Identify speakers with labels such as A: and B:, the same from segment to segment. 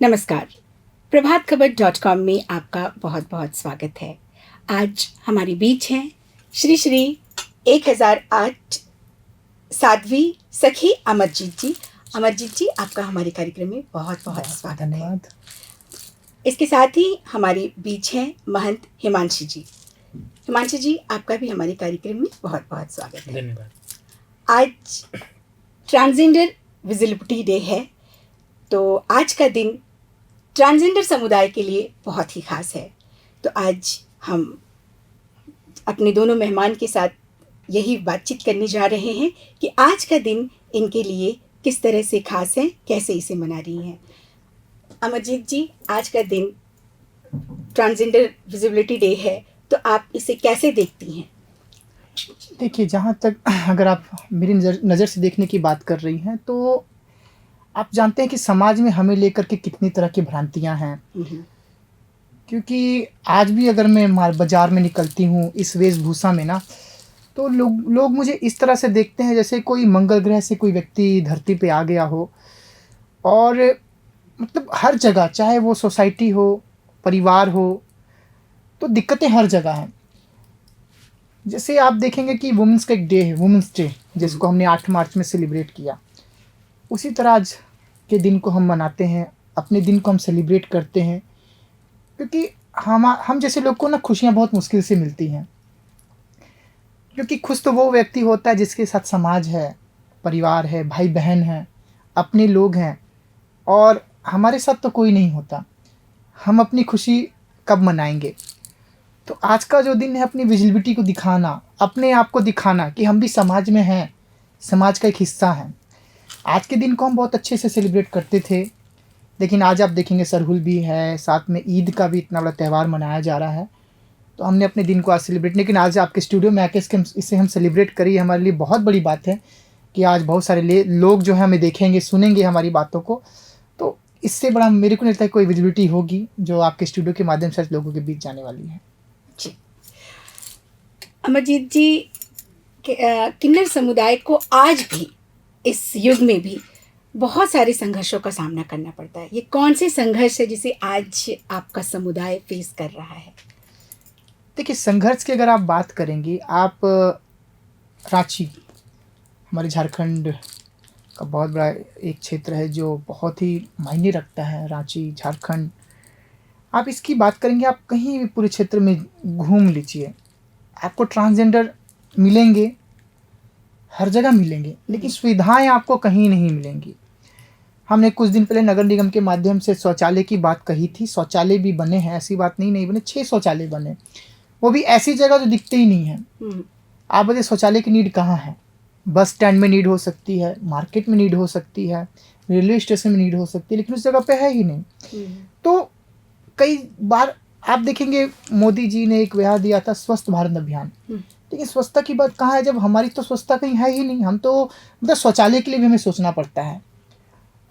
A: नमस्कार। प्रभात खबर .com में आपका बहुत बहुत स्वागत है। आज हमारे बीच हैं श्री 1008 साध्वी सखी अमरजीत जी। अमरजीत जी, आपका हमारे कार्यक्रम में बहुत बहुत स्वागत है।
B: धन्यवाद।
A: इसके साथ ही हमारे बीच हैं महंत हिमांशी जी। हिमांशी जी, आपका भी हमारे कार्यक्रम में बहुत बहुत स्वागत है।
B: धन्यवाद।
A: आज ट्रांसजेंडर विजिबिलिटी डे है, तो आज का दिन ट्रांसजेंडर समुदाय के लिए बहुत ही खास है। तो आज हम अपने दोनों मेहमान के साथ यही बातचीत करने जा रहे हैं कि आज का दिन इनके लिए किस तरह से खास है, कैसे इसे मना रही हैं। अमरजीत जी, आज का दिन ट्रांसजेंडर विजिबिलिटी डे है, तो आप इसे कैसे देखती हैं?
B: देखिए, जहाँ तक अगर आप मेरी नज़र से देखने की बात कर रही हैं, तो आप जानते हैं कि समाज में हमें लेकर के कितनी तरह की भ्रांतियाँ हैं। क्योंकि आज भी अगर मैं बाज़ार में निकलती हूँ इस वेशभूषा में ना, तो लोग मुझे इस तरह से देखते हैं जैसे कोई मंगल ग्रह से कोई व्यक्ति धरती पे आ गया हो। और मतलब हर जगह, चाहे वो सोसाइटी हो, परिवार हो, तो दिक्कतें हर जगह हैं। जैसे आप देखेंगे कि वुमेंस का एक डे है, वुमेंस डे, जिसको हमने 8 मार्च में सेलिब्रेट किया। उसी तरह आज के दिन को हम मनाते हैं, अपने दिन को हम सेलिब्रेट करते हैं, क्योंकि हम जैसे लोग को ना खुशियाँ बहुत मुश्किल से मिलती हैं। क्योंकि खुश तो वो व्यक्ति होता है जिसके साथ समाज है, परिवार है, भाई बहन हैं, अपने लोग हैं, और हमारे साथ तो कोई नहीं होता। हम अपनी खुशी कब मनाएंगे? तो आज का जो दिन है अपनी विजिबिलिटी को दिखाना, अपने आप को दिखाना कि हम भी समाज में हैं, समाज का एक हिस्सा हैं। आज के दिन को हम बहुत अच्छे से सेलिब्रेट करते थे, लेकिन आज आप देखेंगे सरहुल भी है, साथ में ईद का भी इतना बड़ा त्यौहार मनाया जा रहा है। तो हमने अपने दिन को आज सेलिब्रेट, लेकिन आज आपके स्टूडियो में आके इसे हम सेलिब्रेट करिए, हमारे लिए बहुत बड़ी बात है कि आज बहुत सारे लोग जो है हमें देखेंगे, सुनेंगे हमारी बातों को। तो इससे बड़ा मेरे को नहीं लगता है कोई विजिबिलिटी होगी जो आपके स्टूडियो के माध्यम से लोगों के बीच जाने वाली है।
A: जी अमरजीत जी, किन्नर समुदाय को आज भी, इस युग में भी बहुत सारे संघर्षों का सामना करना पड़ता है। ये कौन से संघर्ष है जिसे आज आपका समुदाय फेस कर रहा है?
B: देखिए, संघर्ष की अगर आप बात करेंगी, आप रांची, हमारे झारखंड का बहुत बड़ा एक क्षेत्र है जो बहुत ही मायने रखता है। रांची, झारखंड, आप इसकी बात करेंगे, आप कहीं भी पूरे क्षेत्र में घूम लीजिए, आपको ट्रांसजेंडर मिलेंगे, हर जगह मिलेंगे, लेकिन सुविधाएं आपको कहीं नहीं मिलेंगी। हमने कुछ दिन पहले नगर निगम के माध्यम से शौचालय की बात कही थी। शौचालय भी बने हैं, ऐसी बात नहीं बने। 6 शौचालय बने, वो भी ऐसी जगह जो दिखते ही नहीं हैं। आप बताइए, शौचालय की नीड कहाँ है? बस स्टैंड में नीड हो सकती है, मार्केट में नीड हो सकती है, रेलवे स्टेशन में नीड हो सकती है, लेकिन उस जगह पे है ही नहीं। तो कई बार आप देखेंगे मोदी जी ने एक बयान दिया था, स्वस्थ भारत अभियान, लेकिन स्वच्छता की बात कहाँ है जब हमारी तो स्वच्छता कहीं है ही नहीं। हम तो मतलब शौचालय के लिए भी हमें सोचना पड़ता है।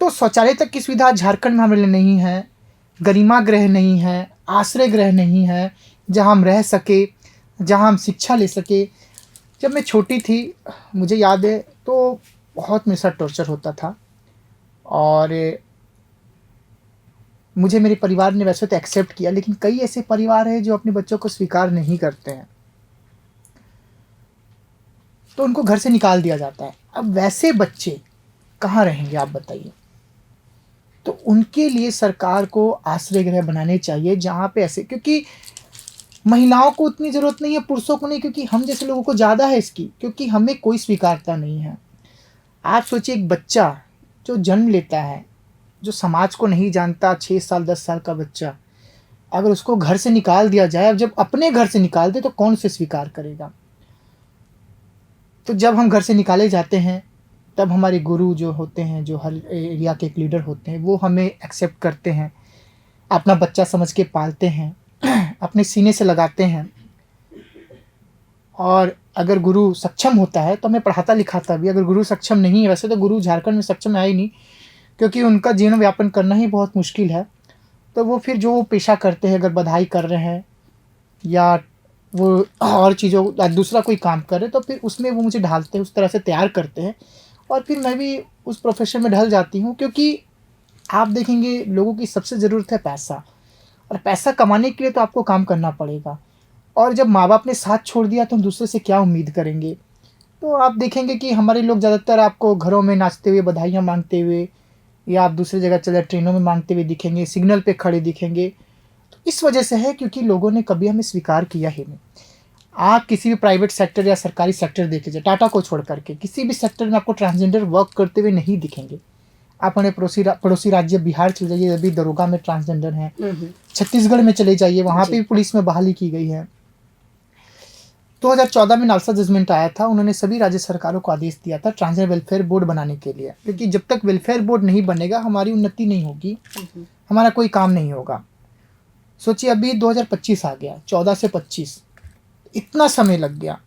B: तो शौचालय तक की सुविधा झारखंड में हमारे लिए नहीं है, गरिमा गृह नहीं है, आश्रय गृह नहीं है जहाँ हम रह सके, जहाँ हम शिक्षा ले सके। जब मैं छोटी थी, मुझे याद है, तो बहुत मेरे साथ टॉर्चर होता था, और मुझे मेरे परिवार ने वैसे तो एक्सेप्ट किया, लेकिन कई ऐसे परिवार हैं जो अपने बच्चों को स्वीकार नहीं करते हैं, तो उनको घर से निकाल दिया जाता है। अब वैसे बच्चे कहाँ रहेंगे, आप बताइए? तो उनके लिए सरकार को आश्रय गृह बनाने चाहिए जहाँ पे ऐसे, क्योंकि महिलाओं को उतनी ज़रूरत नहीं है, पुरुषों को नहीं, क्योंकि हम जैसे लोगों को ज़्यादा है इसकी, क्योंकि हमें कोई स्वीकारता नहीं है। आप सोचिए, एक बच्चा जो जन्म लेता है, जो समाज को नहीं जानता, 6 साल 10 साल का बच्चा, अगर उसको घर से निकाल दिया जाए, अब जब अपने घर से निकाल दे तो कौन उसे स्वीकार करेगा? तो जब हम घर से निकाले जाते हैं, तब हमारे गुरु जो होते हैं, जो हर एरिया के एक लीडर होते हैं, वो हमें एक्सेप्ट करते हैं, अपना बच्चा समझ के पालते हैं, अपने सीने से लगाते हैं। और अगर गुरु सक्षम होता है तो हमें पढ़ाता लिखाता भी। अगर गुरु सक्षम नहीं है, वैसे तो गुरु झारखंड में सक्षम है ही नहीं, क्योंकि उनका जीवन व्यापन करना ही बहुत मुश्किल है, तो वो फिर जो पेशा करते हैं, अगर बधाई कर रहे हैं या वो और चीज़ों दूसरा कोई काम कर रहे, तो फिर उसमें वो मुझे ढालते हैं, उस तरह से तैयार करते हैं, और फिर मैं भी उस प्रोफेशन में ढल जाती हूँ। क्योंकि आप देखेंगे लोगों की सबसे ज़रूरत है पैसा, और पैसा कमाने के लिए तो आपको काम करना पड़ेगा, और जब माँ बाप ने साथ छोड़ दिया तो हम दूसरे से क्या उम्मीद करेंगे। तो आप देखेंगे कि हमारे लोग ज़्यादातर आपको घरों में नाचते हुए, बधाइयाँ मांगते हुए, या आप दूसरी जगह चले ट्रेनों में मांगते हुए दिखेंगे, सिग्नल पे खड़े दिखेंगे। तो इस वजह से है क्योंकि लोगों ने कभी हमें स्वीकार किया ही नहीं। आप किसी भी प्राइवेट सेक्टर या सरकारी सेक्टर देख लीजिए, टाटा को छोड़ करके किसी भी सेक्टर में आपको ट्रांसजेंडर वर्क करते हुए नहीं दिखेंगे। आप हमारे पड़ोसी राज्य बिहार चले जाइए, अभी दरोगा में ट्रांसजेंडर हैं। छत्तीसगढ़ में चले जाइए, वहाँ पे भी पुलिस में बहाली की गई है। 2014 में नालसा जजमेंट आया था, उन्होंने सभी राज्य सरकारों को आदेश दिया था ट्रांसजेंडर वेलफेयर बोर्ड बनाने के लिए, क्योंकि जब तक वेलफेयर बोर्ड नहीं बनेगा हमारी उन्नति नहीं होगी, हमारा कोई काम नहीं होगा। सोचिए अभी 2025 आ गया, 14 से 25 इतना समय लग गया,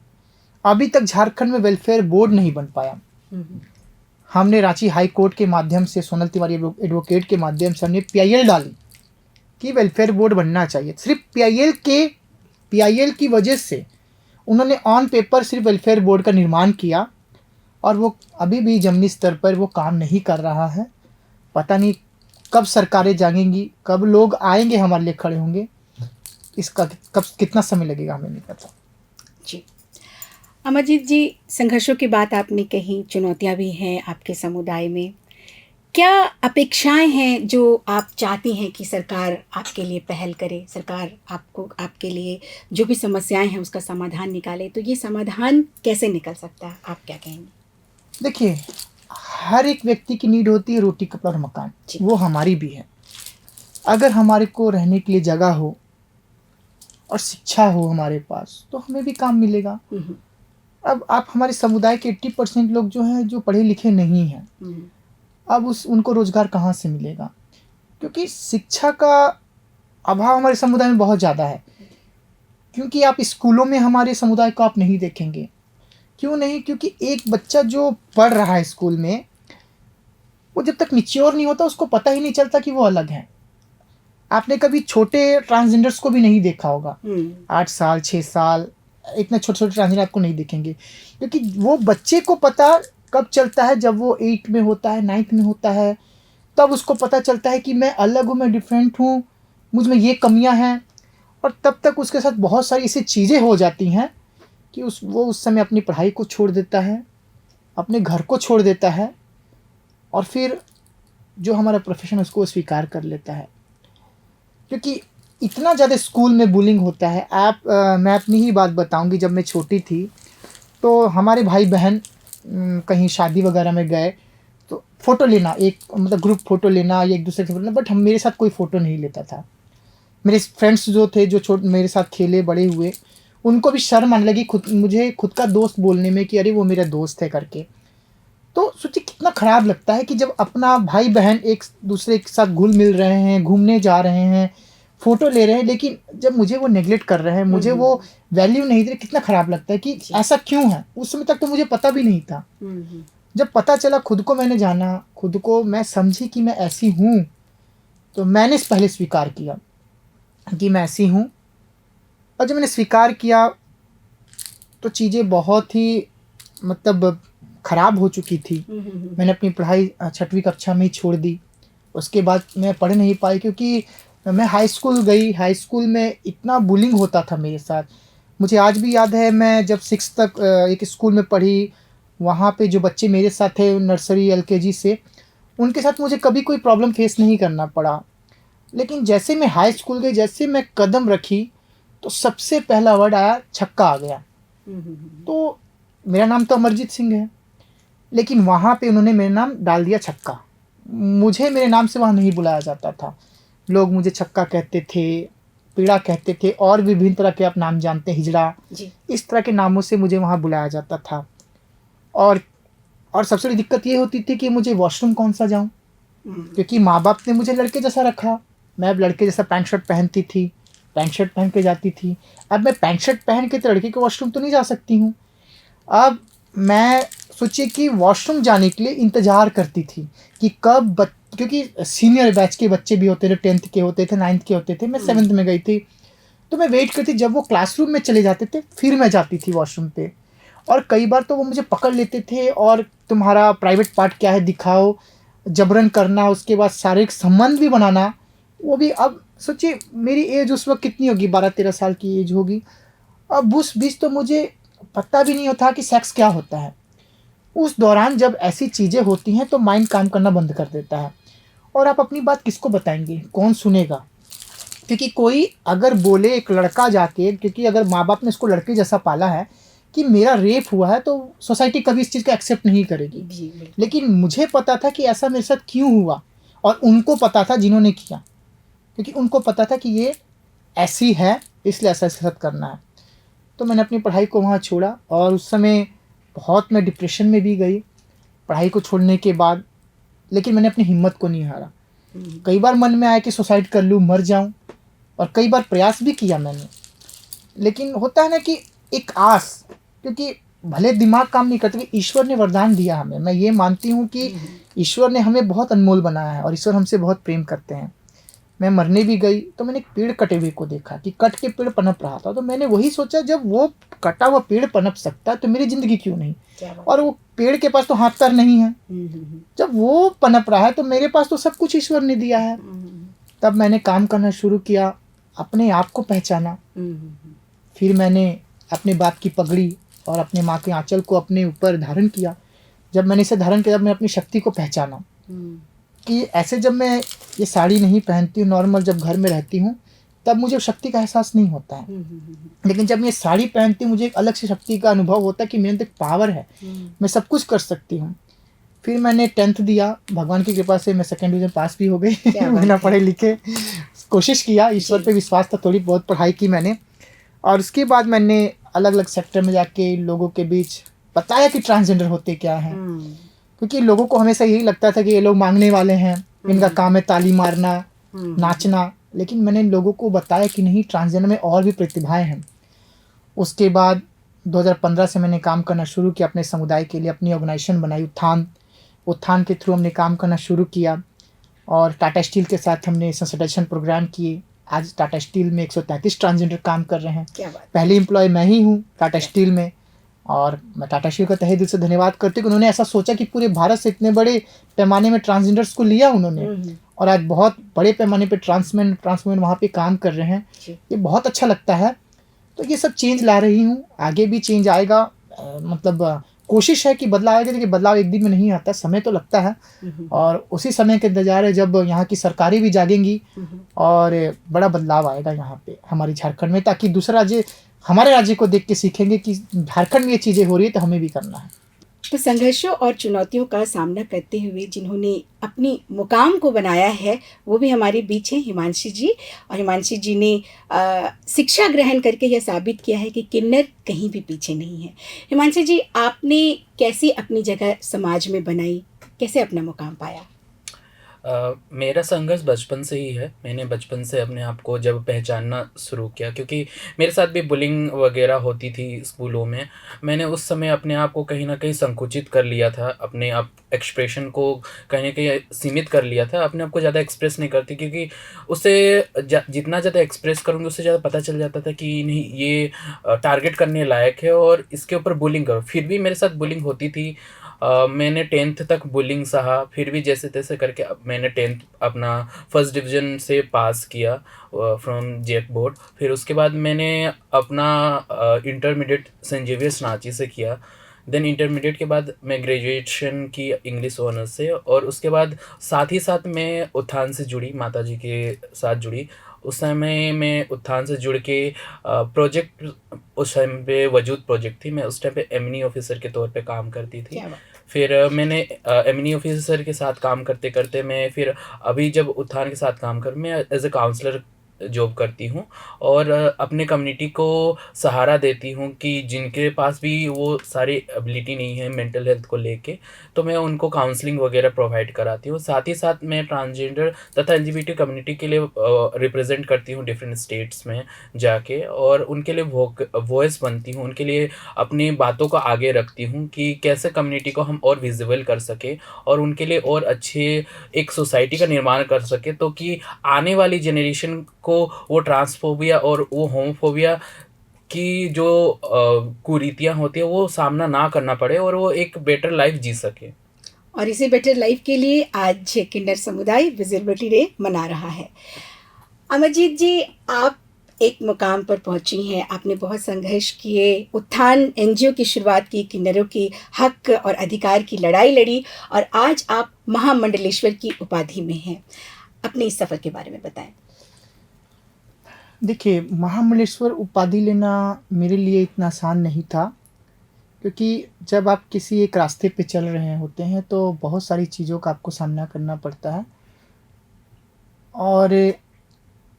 B: अभी तक झारखंड में वेलफेयर बोर्ड नहीं बन पाया। हमने रांची हाई कोर्ट के माध्यम से, सोनल तिवारी एडवोकेट के माध्यम से हमने PIL डाली कि वेलफेयर बोर्ड बनना चाहिए। सिर्फ PIL की वजह से उन्होंने ऑन पेपर सिर्फ वेलफेयर बोर्ड का निर्माण किया, और वो अभी भी जमीनी स्तर पर वो काम नहीं कर रहा है। पता नहीं कब सरकारें जागेंगी, कब लोग आएंगे हमारे लिए खड़े होंगे, इसका कब कितना समय लगेगा हमें नहीं पता।
A: जी अमरजीत जी, संघर्षों की बात आपने कही, चुनौतियां भी हैं आपके समुदाय में। क्या अपेक्षाएं हैं जो आप चाहती हैं कि सरकार आपके लिए पहल करे, सरकार आपके लिए जो भी समस्याएं हैं उसका समाधान निकाले? तो ये समाधान कैसे निकल सकता है, आप क्या कहेंगे?
B: देखिए, हर एक व्यक्ति की नीड होती है रोटी, कपड़ा और मकान, वो हमारी भी है। अगर हमारे को रहने के लिए जगह हो और शिक्षा हो हमारे पास, तो हमें भी काम मिलेगा। अब आप हमारे समुदाय के 80% लोग जो हैं, जो पढ़े लिखे नहीं हैं, अब उनको रोजगार कहाँ से मिलेगा? क्योंकि शिक्षा का अभाव हमारे समुदाय में बहुत ज़्यादा है। क्योंकि आप स्कूलों में हमारे समुदाय को आप नहीं देखेंगे। क्यों नहीं? क्योंकि एक बच्चा जो पढ़ रहा है स्कूल में, वो जब तक मैच्योर नहीं होता उसको पता ही नहीं चलता कि वो अलग है। आपने कभी छोटे ट्रांसजेंडर्स को भी नहीं देखा होगा, 8 साल 6 साल, इतने छोटे छोटे ट्रांसजेंडर आपको नहीं दिखेंगे, क्योंकि वो बच्चे को पता कब चलता है, जब वो 8 में होता है, 9th में होता है, तब उसको पता चलता है कि मैं अलग हूँ, मैं डिफरेंट हूँ, मुझ में ये कमियाँ हैं। और तब तक उसके साथ बहुत सारी ऐसी चीज़ें हो जाती हैं कि वो उस समय अपनी पढ़ाई को छोड़ देता है, अपने घर को छोड़ देता है, और फिर जो हमारा प्रोफेशन उसको स्वीकार कर लेता है। क्योंकि इतना ज़्यादा स्कूल में बुलिंग होता है। मैं अपनी ही बात बताऊंगी, जब मैं छोटी थी तो हमारे भाई बहन कहीं शादी वगैरह में गए तो फ़ोटो लेना, एक मतलब ग्रुप फ़ोटो लेना या एक दूसरे से फ़ोटो लेना, बट मेरे साथ कोई फ़ोटो नहीं लेता था। मेरे फ्रेंड्स जो थे, जो मेरे साथ खेले बड़े हुए, उनको भी शर्म आने लगी मुझे खुद का दोस्त बोलने में कि अरे वो मेरा दोस्त है करके। तो सोचिए कितना ख़राब लगता है कि जब अपना भाई बहन एक दूसरे के साथ घुल मिल रहे हैं, घूमने जा रहे हैं, फ़ोटो ले रहे हैं, लेकिन जब मुझे वो नेगलेक्ट कर रहे हैं, मुझे वो वैल्यू नहीं दे रहे, कितना ख़राब लगता है कि ऐसा क्यों है। उस समय तक तो मुझे पता भी नहीं था। जब पता चला, खुद को मैंने जाना, खुद को मैं समझी कि मैं ऐसी हूँ, तो मैंने पहले स्वीकार किया कि मैं ऐसी हूँ। और जब मैंने स्वीकार किया तो चीज़ें बहुत ही मतलब ख़राब हो चुकी थी। मैंने अपनी पढ़ाई 6वीं कक्षा में ही छोड़ दी। उसके बाद मैं पढ़ नहीं पाई, क्योंकि मैं हाई स्कूल गई। हाई स्कूल में इतना बुलिंग होता था मेरे साथ। मुझे आज भी याद है, मैं जब 6 तक एक स्कूल में पढ़ी, वहाँ पे जो बच्चे मेरे साथ थे नर्सरी LKG से, उनके साथ मुझे कभी कोई प्रॉब्लम फेस नहीं करना पड़ा। लेकिन जैसे मैं हाई स्कूल गई, जैसे मैं कदम रखी, तो सबसे पहला वर्ड आया, छक्का आ गया। तो मेरा नाम तो अमरजीत सिंह है, लेकिन वहाँ पे उन्होंने मेरा नाम डाल दिया छक्का। मुझे मेरे नाम से वहाँ नहीं बुलाया जाता था। लोग मुझे छक्का कहते थे, पीड़ा कहते थे, और भी विभिन्न तरह के आप नाम जानते हैं, हिजड़ा, इस तरह के नामों से मुझे वहाँ बुलाया जाता था। और सबसे बड़ी दिक्कत ये होती थी कि मुझे वॉशरूम कौन सा जाऊँ, क्योंकि माँ बाप ने मुझे लड़के जैसा रखा। मैं अब लड़के जैसा पैंट शर्ट पहनती थी, पैंट शर्ट पहन के जाती थी। अब मैं पैंट शर्ट पहन के तो लड़के के वॉशरूम तो नहीं जा सकती हूँ। अब मैं सोचिए कि वॉशरूम जाने के लिए इंतज़ार करती थी कि कब क्योंकि सीनियर बैच के बच्चे भी होते थे, 10th के होते थे, 9th के होते थे, मैं 7th में गई थी, तो मैं वेट करती जब वो क्लासरूम में चले जाते थे, फिर मैं जाती थी वॉशरूम पे। और कई बार तो वो मुझे पकड़ लेते थे और तुम्हारा प्राइवेट पार्ट क्या है दिखाओ। जबरन करना, उसके बाद शारीरिक संबंध भी बनाना, वो भी। अब सोचिए मेरी एज उस वक्त कितनी होगी, 12-13 साल की एज होगी। अब उस बीच तो मुझे पता भी नहीं होता कि सेक्स क्या होता है। उस दौरान जब ऐसी चीज़ें होती हैं तो माइंड काम करना बंद कर देता है, और आप अपनी बात किसको बताएंगे, कौन सुनेगा। क्योंकि कोई अगर बोले, एक लड़का जाके, क्योंकि अगर माँ बाप ने इसको लड़के जैसा पाला है कि मेरा रेप हुआ है, तो सोसाइटी कभी इस चीज़ को एक्सेप्ट नहीं करेगी।
A: जी बिल्कुल।
B: लेकिन मुझे पता था कि ऐसा मेरे साथ क्यों हुआ, और उनको पता था जिन्होंने किया, क्योंकि उनको पता था कि ये ऐसी है, इसलिए ऐसा इसके साथ करना है। तो मैंने अपनी पढ़ाई को वहाँ छोड़ा, और उस समय बहुत मैं डिप्रेशन में भी गई पढ़ाई को छोड़ने के बाद। लेकिन मैंने अपनी हिम्मत को नहीं हारा। कई बार मन में आया कि सुसाइड कर लूँ, मर जाऊँ, और कई बार प्रयास भी किया मैंने। लेकिन होता है ना कि एक आस, क्योंकि भले दिमाग काम नहीं करते, कि ईश्वर ने वरदान दिया हमें। मैं ये मानती हूँ कि ईश्वर ने हमें बहुत अनमोल बनाया है, और ईश्वर हमसे बहुत प्रेम करते हैं। मैं मरने भी गई तो मैंने एक पेड़ कटे हुए को देखा कि कट के पेड़ पनप रहा था। तो मैंने वही सोचा, जब वो कटा हुआ पेड़ पनप सकता है तो मेरी ज़िंदगी क्यों नहीं। और वो पेड़ के पास तो हाथ पैर नहीं है, जब वो पनप रहा है तो मेरे पास तो सब कुछ ईश्वर ने दिया है। तब मैंने काम करना शुरू किया, अपने आप को पहचाना। फिर मैंने अपने बाप की पगड़ी और अपने माँ के आंचल को अपने ऊपर धारण किया। जब मैंने इसे धारण किया, मैंने अपनी शक्ति को पहचाना कि ऐसे जब मैं ये साड़ी नहीं पहनती हूँ, नॉर्मल जब घर में रहती हूँ, तब मुझे शक्ति का एहसास नहीं होता है। लेकिन जब मैं साड़ी पहनती हूँ, मुझे एक अलग से शक्ति का अनुभव होता है कि मेरे अंदर पावर है, मैं सब कुछ कर सकती हूँ। फिर मैंने 10th दिया, भगवान की कृपा से मैं 2nd डिवीज़न पास भी हो गई बिना पढ़े लिखे। कोशिश किया, ईश्वर पे विश्वास था, थोड़ी बहुत पढ़ाई की मैंने। और उसके बाद मैंने अलग अलग सेक्टर में जाके लोगों के बीच बताया कि ट्रांसजेंडर होते क्या हैं। क्योंकि लोगों को हमेशा यही लगता था कि ये लोग मांगने वाले हैं, इनका काम है ताली मारना, नाचना। लेकिन मैंने लोगों को बताया कि नहीं, ट्रांसजेंडर में और भी प्रतिभाएं हैं। उसके बाद 2015 से मैंने काम करना शुरू किया अपने समुदाय के लिए, अपनी ऑर्गेनाइजेशन बनाई उत्थान के थ्रू हमने काम करना शुरू किया, और टाटा स्टील के साथ हमने सेंसिटाइजेशन प्रोग्राम किए। आज टाटा स्टील में 133 ट्रांसजेंडर काम कर रहे हैं। पहली एम्प्लॉय मैं ही हूँ टाटा स्टील में, और मैं टाटा स्टील का तहे दिल से धन्यवाद करती हूँ कि उन्होंने ऐसा सोचा कि पूरे भारत से इतने बड़े पैमाने में ट्रांसजेंडर्स को लिया उन्होंने, और आज बहुत बड़े पैमाने पे ट्रांसमेन वहाँ पे काम कर रहे हैं। ये बहुत अच्छा लगता है। तो ये सब चेंज ला रही हूँ, आगे भी चेंज आएगा। मतलब कोशिश है कि बदलाव आएगा, लेकिन बदलाव एक दिन में नहीं आता, समय तो लगता है। और उसी समय के इंतजार है जब यहाँ की सरकारें भी जागेंगी और बड़ा बदलाव आएगा यहाँ पे हमारे झारखंड में, ताकि दूसरा राज्य हमारे राज्य को देख के सीखेंगे कि झारखंड में ये चीज़ें हो रही है तो हमें भी करना है।
A: तो संघर्षों और चुनौतियों का सामना करते हुए जिन्होंने अपनी मुकाम को बनाया है, वो भी हमारे बीच हैं हिमांशी जी। और हिमांशी जी ने शिक्षा ग्रहण करके यह साबित किया है कि किन्नर कहीं भी पीछे नहीं है। हिमांशी जी, आपने कैसी अपनी जगह समाज में बनाई, कैसे अपना मुकाम पाया?
C: मेरा संघर्ष बचपन से ही है। मैंने बचपन से अपने आप को जब पहचानना शुरू किया, क्योंकि मेरे साथ भी बुलिंग वगैरह होती थी स्कूलों में। मैंने उस समय अपने आप को कहीं न कहीं संकुचित कर लिया था, अपने आप एक्सप्रेशन को कहीं न कहीं सीमित कर लिया था, अपने आप को ज़्यादा एक्सप्रेस नहीं करती, क्योंकि उससे जितना ज़्यादा एक्सप्रेस करूँगी उससे ज़्यादा पता चल जाता था कि नहीं, ये टारगेट करने लायक है और इसके ऊपर बुलिंग करो। फिर भी मेरे साथ बुलिंग होती थी। मैंने 10th तक बुलिंग सहा, फिर भी जैसे तैसे करके अब मैंने 10th अपना फर्स्ट डिवीज़न से पास किया फ्रॉम जेक बोर्ड। फिर उसके बाद मैंने अपना इंटरमीडिएट सेंट जेवियर्स रांची से किया। देन इंटरमीडिएट के बाद मैं ग्रेजुएशन की इंग्लिश ऑनर्स से, और उसके बाद साथ ही साथ मैं उत्थान से जुड़ी, माताजी के साथ जुड़ी। उस समय मैं उत्थान से जुड़ के प्रोजेक्ट, उस टाइम पे वजूद प्रोजेक्ट थी, मैं उस टाइम पे एमनी ऑफिसर के तौर पे काम करती थी। फिर मैंने एमनी ऑफिसर के साथ काम करते करते मैं फिर अभी जब उत्थान के साथ काम कर, मैं एज ए काउंसलर जॉब करती हूँ, और अपने कम्युनिटी को सहारा देती हूँ कि जिनके पास भी वो सारी एबिलिटी नहीं है मेंटल हेल्थ को लेके, तो मैं उनको काउंसलिंग वगैरह प्रोवाइड कराती हूँ। साथ ही साथ मैं ट्रांसजेंडर तथा एलजीबीटी कम्युनिटी के लिए रिप्रेजेंट करती हूँ डिफरेंट स्टेट्स में जाके, और उनके लिए वॉइस बनती हूँ, उनके लिए अपनी बातों को आगे रखती हूँ कि कैसे कम्युनिटी को हम और विजिबल कर सके और उनके लिए और अच्छे एक सोसाइटी का निर्माण कर सके, तो कि आने वाली जनरेशन को वो ट्रांसफोबिया और वो होमोफोबिया की जो कुरीतियाँ होती है वो सामना ना करना पड़े और वो एक बेटर लाइफ जी सके।
A: और इसे बेटर लाइफ के लिए आज किन्नर समुदाय विजिबिलिटी डे मना रहा है। अमरजीत जी, आप एक मुकाम पर पहुंची हैं, आपने बहुत संघर्ष किए, उत्थान एनजीओ की शुरुआत की, किन्नरों की हक और अधिकार की लड़ाई लड़ी और आज आप महामंडलेश्वर की उपाधि में हैं। अपने इस सफ़र के बारे में बताएं।
B: देखिए, महामंडलेश्वर उपाधि लेना मेरे लिए इतना आसान नहीं था, क्योंकि जब आप किसी एक रास्ते पे चल रहे होते हैं तो बहुत सारी चीज़ों का आपको सामना करना पड़ता है। और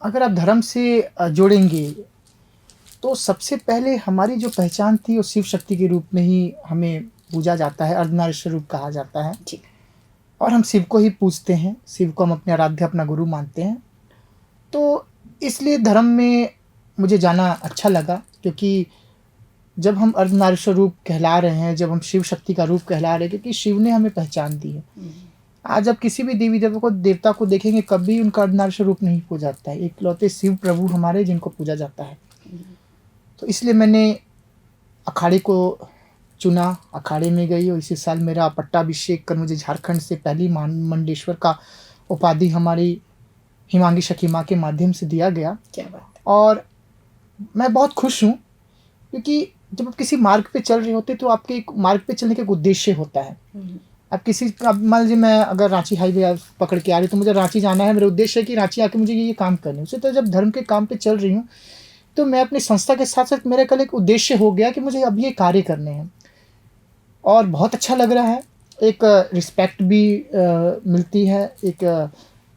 B: अगर आप धर्म से जोड़ेंगे तो सबसे पहले हमारी जो पहचान थी वो शिव शक्ति के रूप में ही हमें पूजा जाता है, अर्धनारीश्वर रूप कहा जाता है।
A: जी।
B: और हम शिव को ही पूजते हैं, शिव को हम अपने आराध्य, अपना गुरु मानते हैं। तो इसलिए धर्म में मुझे जाना अच्छा लगा, क्योंकि जब हम अर्धनारीश्वर रूप कहला रहे हैं, जब हम शिव शक्ति का रूप कहला रहे हैं, क्योंकि शिव ने हमें पहचान दी है। आज आप किसी भी देवी देवता को देखेंगे, कभी उनका अर्धनारीश्वर रूप नहीं पूजा जाता है। इकलौते शिव प्रभु हमारे जिनको पूजा जाता है। तो इसलिए मैंने अखाड़े को चुना, अखाड़े में गई और इसी साल मेरा पट्टाभिषेक कर मुझे झारखंड से पहली मंडलेश्वर का उपाधि हमारी हिमांगी शकी माँ के माध्यम से दिया गया।
A: क्या बात है।
B: और मैं बहुत खुश हूँ, क्योंकि जब आप किसी मार्ग पे चल रहे होते तो आपके एक मार्ग पे चलने का एक उद्देश्य होता है। अब मान लीजिए मैं अगर रांची हाईवे पकड़ के आ रही तो मुझे रांची जाना है, मेरा उद्देश्य है कि रांची आके मुझे ये काम करने। उसी तरह जब धर्म के काम पे चल रही हूँ तो मैं अपनी संस्था के साथ साथ मेरा कल एक उद्देश्य हो गया कि मुझे अब ये कार्य करने हैं, और बहुत अच्छा लग रहा है। एक रिस्पेक्ट भी मिलती है, एक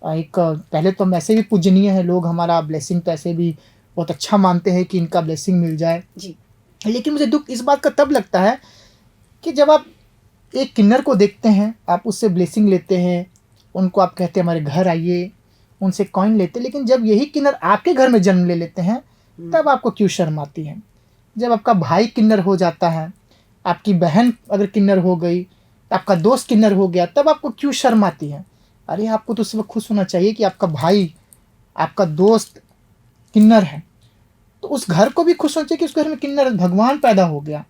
B: पहले तो हम ऐसे भी पूजनीय है, लोग हमारा ब्लेसिंग तो ऐसे भी बहुत अच्छा मानते हैं कि इनका ब्लेसिंग मिल जाए
A: जी।
B: लेकिन मुझे दुख इस बात का तब लगता है कि जब आप एक किन्नर को देखते हैं, आप उससे ब्लेसिंग लेते हैं, उनको आप कहते हैं हमारे घर आइए, उनसे कॉइन लेते हैं, लेकिन जब यही किन्नर आपके घर में जन्म ले लेते हैं तब आपको क्यों शर्म आती है। जब आपका भाई किन्नर हो जाता है, आपकी बहन अगर किन्नर हो गई, आपका दोस्त किन्नर हो गया, तब आपको क्यों शर्म आती है। अरे आपको तो उस वक्त खुश होना चाहिए कि आपका भाई, आपका दोस्त किन्नर है, तो उस घर को भी खुश होना चाहिए कि उस घर में किन्नर भगवान पैदा हो गया।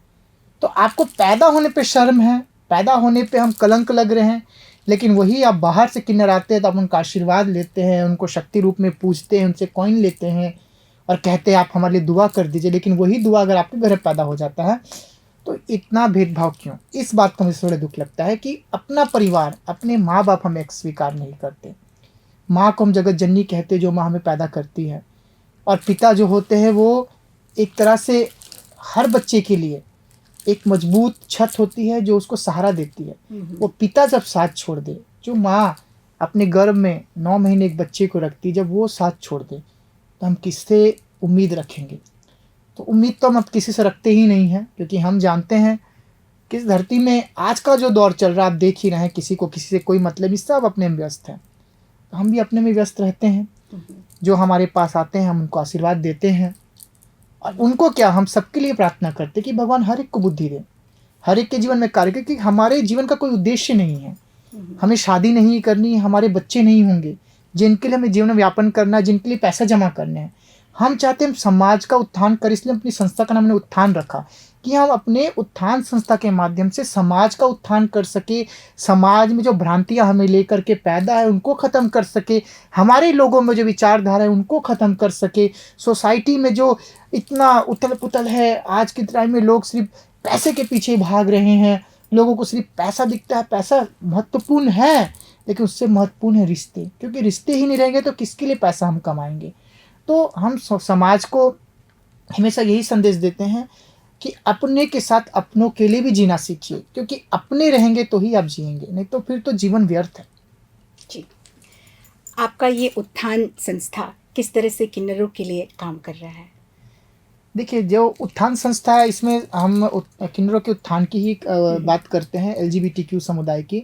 B: तो आपको पैदा होने पे शर्म है, पैदा होने पे हम कलंक लग रहे हैं, लेकिन वही आप बाहर से किन्नर आते हैं तो आप उनका आशीर्वाद लेते हैं, उनको शक्ति रूप में पूजते हैं, उनसे कॉइन लेते हैं और कहते हैं आप हमारे लिए दुआ कर दीजिए। लेकिन वही दुआ अगर आपके घर पैदा हो जाता है तो इतना भेदभाव क्यों। इस बात का मुझे थोड़ा दुख लगता है कि अपना परिवार, अपने माँ बाप हमें स्वीकार नहीं करते। माँ को हम जगत जननी कहते, जो माँ हमें पैदा करती है, और पिता जो होते हैं वो एक तरह से हर बच्चे के लिए एक मजबूत छत होती है जो उसको सहारा देती है। वो पिता जब साथ छोड़ दे, जो माँ अपने गर्भ में 9 महीने एक बच्चे को रखती, जब वो साथ छोड़ दे तो हम किससे उम्मीद रखेंगे। तो उम्मीद तो हम अब किसी से रखते ही नहीं हैं, क्योंकि हम जानते हैं कि इस धरती में आज का जो दौर चल रहा है, आप देख ही रहे हैं, किसी को किसी से कोई मतलब नहीं, सब अपने में व्यस्त हैं। तो हम भी अपने में व्यस्त रहते हैं। जो हमारे पास आते हैं हम उनको आशीर्वाद देते हैं, और उनको क्या, हम सबके लिए प्रार्थना करते कि भगवान हर एक को बुद्धि दे, हर एक के जीवन में कार्य, क्योंकि हमारे जीवन का कोई उद्देश्य नहीं है। हमें शादी नहीं करनी, हमारे बच्चे नहीं होंगे जिनके लिए हमें जीवन में व्यापन करना है, जिनके लिए पैसा जमा करने हैं। हम चाहते हैं हम समाज का उत्थान करें, इसलिए अपनी संस्था का नाम हमने उत्थान रखा कि हम अपने उत्थान संस्था के माध्यम से समाज का उत्थान कर सके, समाज में जो भ्रांतियां हमें लेकर के पैदा है उनको ख़त्म कर सके, हमारे लोगों में जो विचारधारा है उनको ख़त्म कर सके। सोसाइटी में जो इतना उथल पुथल है, आज के टाइम में लोग सिर्फ पैसे के पीछे भाग रहे हैं, लोगों को सिर्फ पैसा दिखता है। पैसा महत्वपूर्ण है, लेकिन उससे महत्वपूर्ण है रिश्ते, क्योंकि रिश्ते ही नहीं रहेंगे तो किसके लिए पैसा हम कमाएंगे। तो हम समाज को हमेशा यही संदेश देते हैं कि अपने के साथ अपनों के लिए भी जीना सीखिए, क्योंकि अपने रहेंगे तो ही आप जिएंगे, नहीं तो फिर तो जीवन व्यर्थ है।
A: जी। आपका ये उत्थान संस्था किस तरह से किन्नरों के लिए काम कर रहा है?
B: देखिए, जो उत्थान संस्था है इसमें हम किन्नरों के उत्थान की ही बात करते हैं, LGBTQ समुदाय की।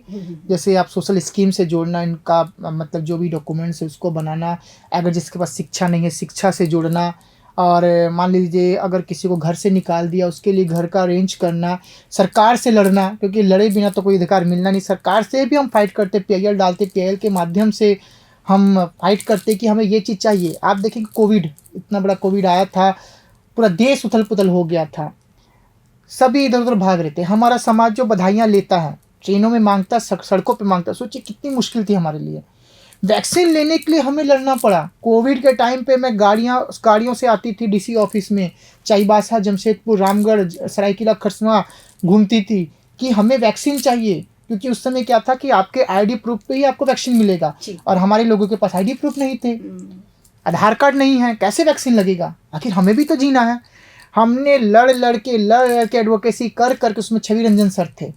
B: जैसे आप सोशल स्कीम से जोड़ना, इनका मतलब जो भी डॉक्यूमेंट्स है उसको बनाना, अगर जिसके पास शिक्षा नहीं है शिक्षा से जोड़ना, और मान लीजिए अगर किसी को घर से निकाल दिया उसके लिए घर का अरेंज करना, सरकार से लड़ना, क्योंकि लड़े बिना तो कोई अधिकार मिलना नहीं। सरकार से भी हम फाइट करते, PIL डालते, PIL के माध्यम से हम फाइट करते कि हमें ये चीज़ चाहिए। आप देखें कोविड, इतना बड़ा कोविड आया था, पूरा देश उथल पुथल हो गया था, सभी इधर उधर भाग रहे थे। हमारा समाज जो बधाइयाँ लेता है ट्रेनों में मांगता, सड़कों पे मांगता। सोचिए कितनी मुश्किल थी हमारे लिए। वैक्सीन लेने के लिए हमें लड़ना पड़ा। कोविड के टाइम पे मैं गाड़ियों से आती थी डीसी ऑफिस में, चाईबासा, जमशेदपुर, रामगढ़, सरायकेला, खरसवां घूमती थी कि हमें वैक्सीन चाहिए, क्योंकि उस समय क्या था कि आपके आईडी प्रूफ पे ही आपको वैक्सीन मिलेगा, और हमारे लोगों के पास आईडी प्रूफ नहीं थे, आधार कार्ड नहीं है, कैसे वैक्सीन लगेगा? आखिर हमें भी तो जीना है। हमने लड़ के एडवोकेसी कर करके, उसमें छवि रंजन सर थे,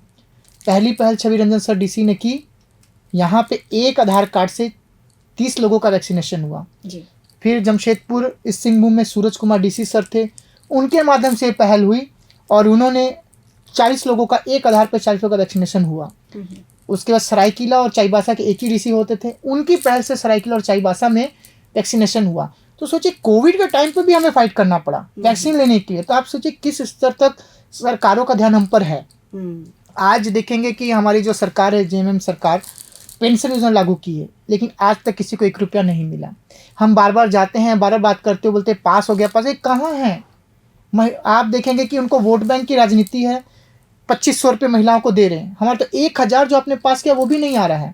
B: पहल छवि रंजन सर डीसी ने की। यहाँ पे एक आधार कार्ड से 30 लोगों का वैक्सीनेशन हुआ जी। फिर जमशेदपुर इस सिंहभूम में सूरज कुमार डीसी सर थे, उनके माध्यम से पहल हुई और उन्होंने 40 लोगों का, एक आधार पर 40 लोगों का वैक्सीनेशन हुआ। उसके बाद सरायकेला और चाईबासा के एक ही डीसी होते थे, उनकी पहल से सरायकेला और चाईबासा में वैक्सीनेशन हुआ। तो सोचिए कोविड के टाइम पे भी हमें फाइट करना पड़ा वैक्सीन लेने के लिए। तो आप सोचिए किस स्तर तक सरकारों का ध्यान हम पर है। आज देखेंगे कि हमारी जो सरकार है, जेएमएम सरकार, पेंशन योजना लागू की है, लेकिन आज तक किसी को 1 रुपया नहीं मिला। हम बार बार जाते हैं, बार बार बात करते हो, बोलते पास हो गया, पास कहाँ है? आप देखेंगे कि उनको वोट बैंक की राजनीति है, 2500 रुपये महिलाओं को दे रहे हैं। हमारा तो 1000 जो आपने पास किया वो भी नहीं आ रहा है।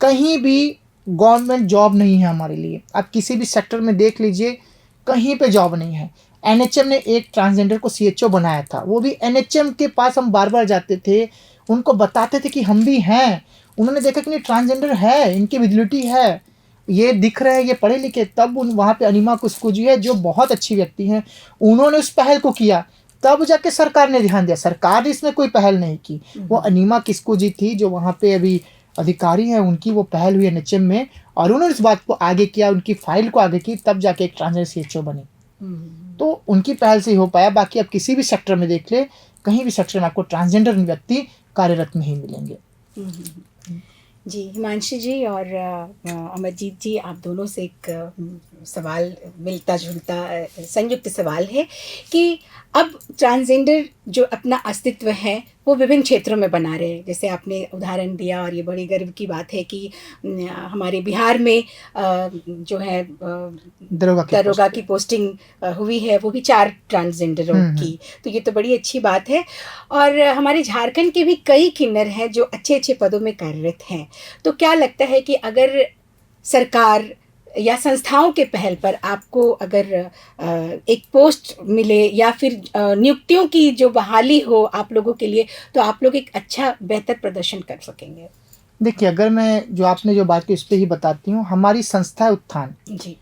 B: कहीं भी गवर्नमेंट जॉब नहीं है हमारे लिए। आप किसी भी सेक्टर में देख लीजिए, कहीं पे जॉब नहीं है। एनएचएम ने एक ट्रांसजेंडर को सीएचओ बनाया था, वो भी एनएचएम के पास हम बार बार जाते थे, उनको बताते थे कि हम भी हैं। उन्होंने देखा कि नहीं, ट्रांसजेंडर है, इनकी विजिबिलिटी है, ये दिख रहे हैं, ये पढ़े लिखे। तब वहाँ पे अनिमा कुस्कू जी है, जो बहुत अच्छी व्यक्ति हैं, उन्होंने उस पहल को किया, तब जाके सरकार ने ध्यान दिया। सरकार ने इसमें कोई पहल नहीं की। वो अनिमा किस्कू जी थी जो वहाँ पे अभी अधिकारी हैं, उनकी वो पहल हुई एनएचएम में, और उन्होंने इस बात को आगे किया, उनकी फाइल को आगे की, तब जाके एक ट्रांसजेंडर सीएचओ बनी। तो उनकी पहल से ही हो पाया। बाकी आप किसी भी सेक्टर में देख ले, कहीं भी सेक्टर में आपको ट्रांसजेंडर व्यक्ति कार्यरत नहीं मिलेंगे।
A: जी, हिमांशी जी और अमरजीत जी, आप दोनों से एक सवाल मिलता जुलता संयुक्त सवाल है कि अब ट्रांसजेंडर जो अपना अस्तित्व है वो विभिन्न क्षेत्रों में बना रहे हैं। जैसे आपने उदाहरण दिया, और ये बड़ी गर्व की बात है कि हमारे बिहार में जो है दरोगा की पोस्टिंग हुई है, वो भी 4 ट्रांसजेंडरों की। तो ये तो बड़ी अच्छी बात है। और हमारे झारखंड के भी कई किन्नर हैं जो अच्छे अच्छे पदों में कार्यरत हैं। तो क्या लगता है कि अगर सरकार या संस्थाओं के पहल पर आपको अगर एक पोस्ट मिले या फिर नियुक्तियों की जो बहाली हो आप लोगों के लिए, तो आप लोग एक अच्छा बेहतर प्रदर्शन कर सकेंगे?
B: देखिए, अगर मैं जो आपने जो बात की उस पर ही बताती हूँ, हमारी संस्था उत्थान जी,